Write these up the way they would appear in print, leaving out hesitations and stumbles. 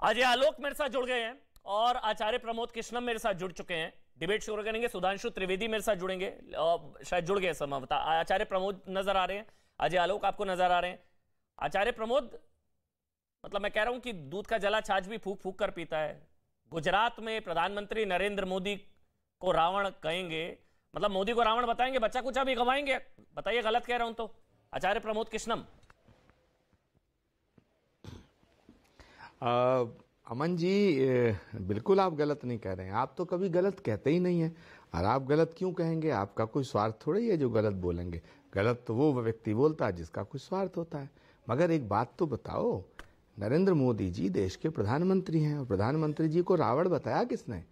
आज ये आलोक मेरे साथ जुड़ गए हैं और आचार्य प्रमोद कृष्णम मेरे साथ जुड़ चुके हैं। डिबेट शुरू करेंगे। सुधांशु त्रिवेदी मेरे साथ जुड़ेंगे, शायद जुड़ गए संभवतः। आचार्य प्रमोद नजर आ रहे हैं, अजय आलोक आपको नजर आ रहे हैं। आचार्य प्रमोद, मतलब मैं कह रहा हूं कि दूध का जला छाछ भी फूक फूक कर पीता है। गुजरात में प्रधानमंत्री नरेंद्र मोदी को रावण कहेंगे, मतलब मोदी को रावण बताएंगे, बच्चा कुछ अभी गवाएंगे। बताइए गलत कह रहा हूं तो आचार्य प्रमोद कृष्णम। अमन जी, बिल्कुल आप गलत नहीं कह रहे हैं। आप तो कभी गलत कहते ही नहीं है। और आप गलत क्यों कहेंगे? आपका कोई स्वार्थ थोड़ी है जो गलत बोलेंगे। गलत तो वो व्यक्ति बोलता है जिसका कोई स्वार्थ होता है। मगर एक बात तो बताओ, नरेंद्र मोदी जी देश के प्रधानमंत्री हैं और प्रधानमंत्री जी को रावण बताया किसने?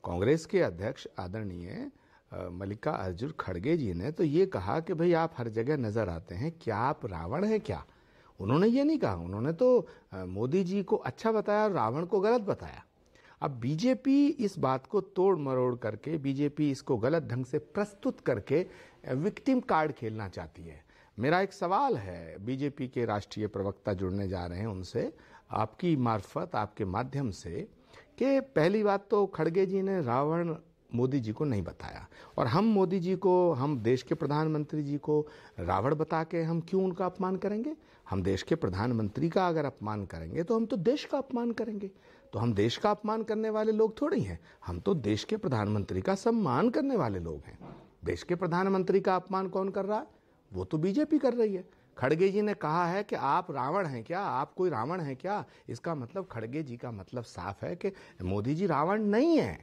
कांग्रेस के अध्यक्ष आदरणीय मल्लिका अर्जुन खड़गे जी ने तो ये कहा कि भाई आप हर जगह नजर आते हैं, क्या आप रावण हैं क्या? उन्होंने ये नहीं कहा। उन्होंने तो मोदी जी को अच्छा बताया और रावण को गलत बताया। अब बीजेपी इस बात को तोड़ मरोड़ करके, बीजेपी इसको गलत ढंग से प्रस्तुत करके विक्टिम कार्ड खेलना चाहती है। मेरा एक सवाल है, बीजेपी के राष्ट्रीय प्रवक्ता जुड़ने जा रहे हैं उनसे, आपकी मार्फत, आपके माध्यम से, कि पहली बात तो खड़गे जी ने रावण मोदी जी को नहीं बताया, और हम मोदी जी को, हम देश के प्रधानमंत्री जी को रावण बता के हम क्यों उनका अपमान करेंगे? हम देश के प्रधानमंत्री का अगर अपमान करेंगे तो हम तो देश का अपमान करेंगे। तो हम देश का अपमान करने वाले लोग थोड़ी हैं, हम तो देश के प्रधानमंत्री का सम्मान करने वाले लोग हैं। देश के प्रधानमंत्री का अपमान कौन कर रहा है? वो तो बीजेपी कर रही है। खड़गे जी ने कहा है कि आप रावण हैं क्या, आप कोई रावण हैं क्या? इसका मतलब खड़गे जी का मतलब साफ है कि मोदी जी रावण नहीं है।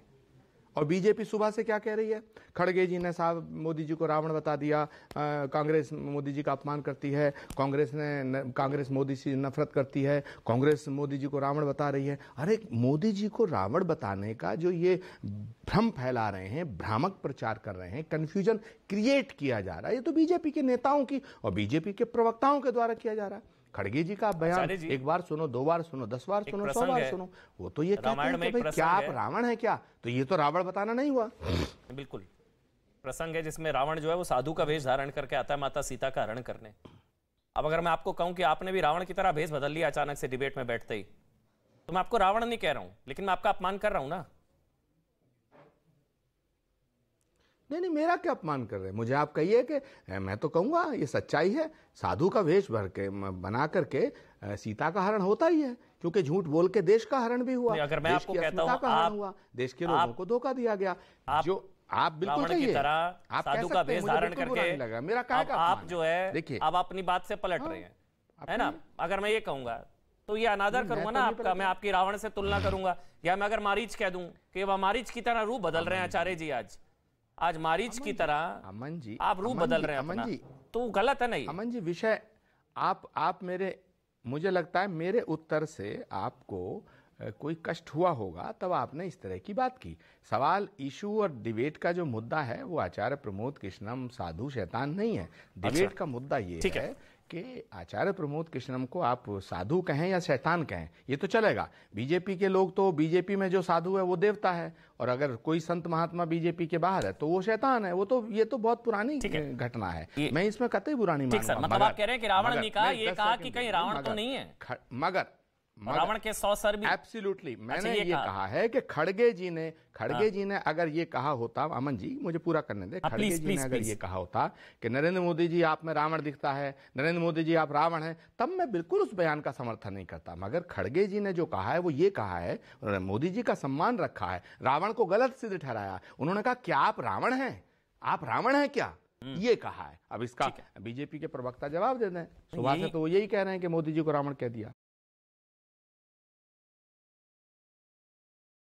और बीजेपी सुबह से क्या कह रही है? खड़गे जी ने साहब मोदी जी को रावण बता दिया, कांग्रेस मोदी जी का अपमान करती है, कांग्रेस मोदी से नफरत करती है, कांग्रेस मोदी जी को रावण बता रही है। अरे मोदी जी को रावण बताने का जो ये भ्रम फैला रहे हैं, भ्रामक प्रचार कर रहे हैं, कंफ्यूजन क्रिएट किया जा रहा है, ये तो बीजेपी के नेताओं की और बीजेपी के प्रवक्ताओं के द्वारा किया जा रहा है। खड़गे जी का बयान एक बार सुनो, 2 बार सुनो, 10 बार सुनो, 100 बार सुनो, वो तो ये कहते हैं कि भाई क्या आप रावण है क्या? तो ये तो रावण बताना नहीं हुआ। बिल्कुल प्रसंग है जिसमें रावण जो है वो साधु का भेष धारण करके आता है माता सीता का हरण करने। अब अगर मैं आपको कहूं कि आपने भी रावण की तरह भेष बदल लिया अचानक से डिबेट में बैठते ही, तो मैं आपको रावण नहीं कह रहा हूं, लेकिन मैं आपका अपमान कर रहा हूं ना। नहीं, मेरा क्या अपमान कर रहे हैं? मुझे आप कहिए कि मैं तो कहूंगा ये सच्चाई है। साधु का वेश भर के बना करके सीता का हरण होता ही है, क्योंकि झूठ बोल के देश का हरण भी हुआ। अगर मैं आपको कहता हूं देश के लोगों को धोखा दिया गया, जो आप बिल्कुल कहिए, आप साधु का वेश धारण करके लगा मेरा क्या आप जो है, देखिए आप अपनी बात से पलट रहे हैं, है ना? अगर मैं ये कहूंगा तो ये अनादर करूंगा ना आपका, मैं आपकी रावण से तुलना करूंगा। या मैं अगर मारीच कह दूं कि वह मारीच की तरह रूप बदल रहे हैं आचार्य जी, आज मारीच की तरह अमन जी आप रूप बदल रहे हैं अपना, तो गलत है नहीं? अमन जी, विषय आप मेरे, मुझे लगता है मेरे उत्तर से आपको कोई कष्ट हुआ होगा, तब आपने इस तरह की बात की। सवाल, इशू और डिबेट का जो मुद्दा है वो आचार्य प्रमोद कृष्णम साधु शैतान नहीं है। डिबेट का मुद्दा ये है कि आचार्य प्रमोद कृष्णम को आप साधु कहें या शैतान कहें, ये तो चलेगा। बीजेपी के लोग तो, बीजेपी में जो साधु है वो देवता है, और अगर कोई संत महात्मा बीजेपी के बाहर है तो वो शैतान है। वो तो, ये तो बहुत पुरानी घटना है, मैं इसमें कतई बुरा नहीं मानूंगा। मतलब आप कह रहे हैं कि रावण नहीं कहा, ये कहा कि कहीं रावण तो नहीं है, मगर रावण के 100 सर भी। एब्सोल्युटली, मैंने ये कहा है कि खड़गे जी ने अगर ये कहा होता, अमन जी मुझे पूरा करने दे, खड़गे जी ने अगर ये कहा होता कि नरेंद्र मोदी जी आप में रावण दिखता है, नरेंद्र मोदी जी आप रावण हैं, तब मैं बिल्कुल उस बयान का समर्थन नहीं करता। मगर खड़गे जी ने जो कहा है वो ये कहा है, उन्होंने मोदी जी का सम्मान रखा है, रावण को गलत सिद्ध ठहराया। उन्होंने कहा क्या आप रावण हैं, आप रावण हैं क्या, ये कहा है। अब इसका बीजेपी के प्रवक्ता जवाब दे दें। सुबह से तो वो यही कह रहे हैं कि मोदी जी को रावण कह दिया।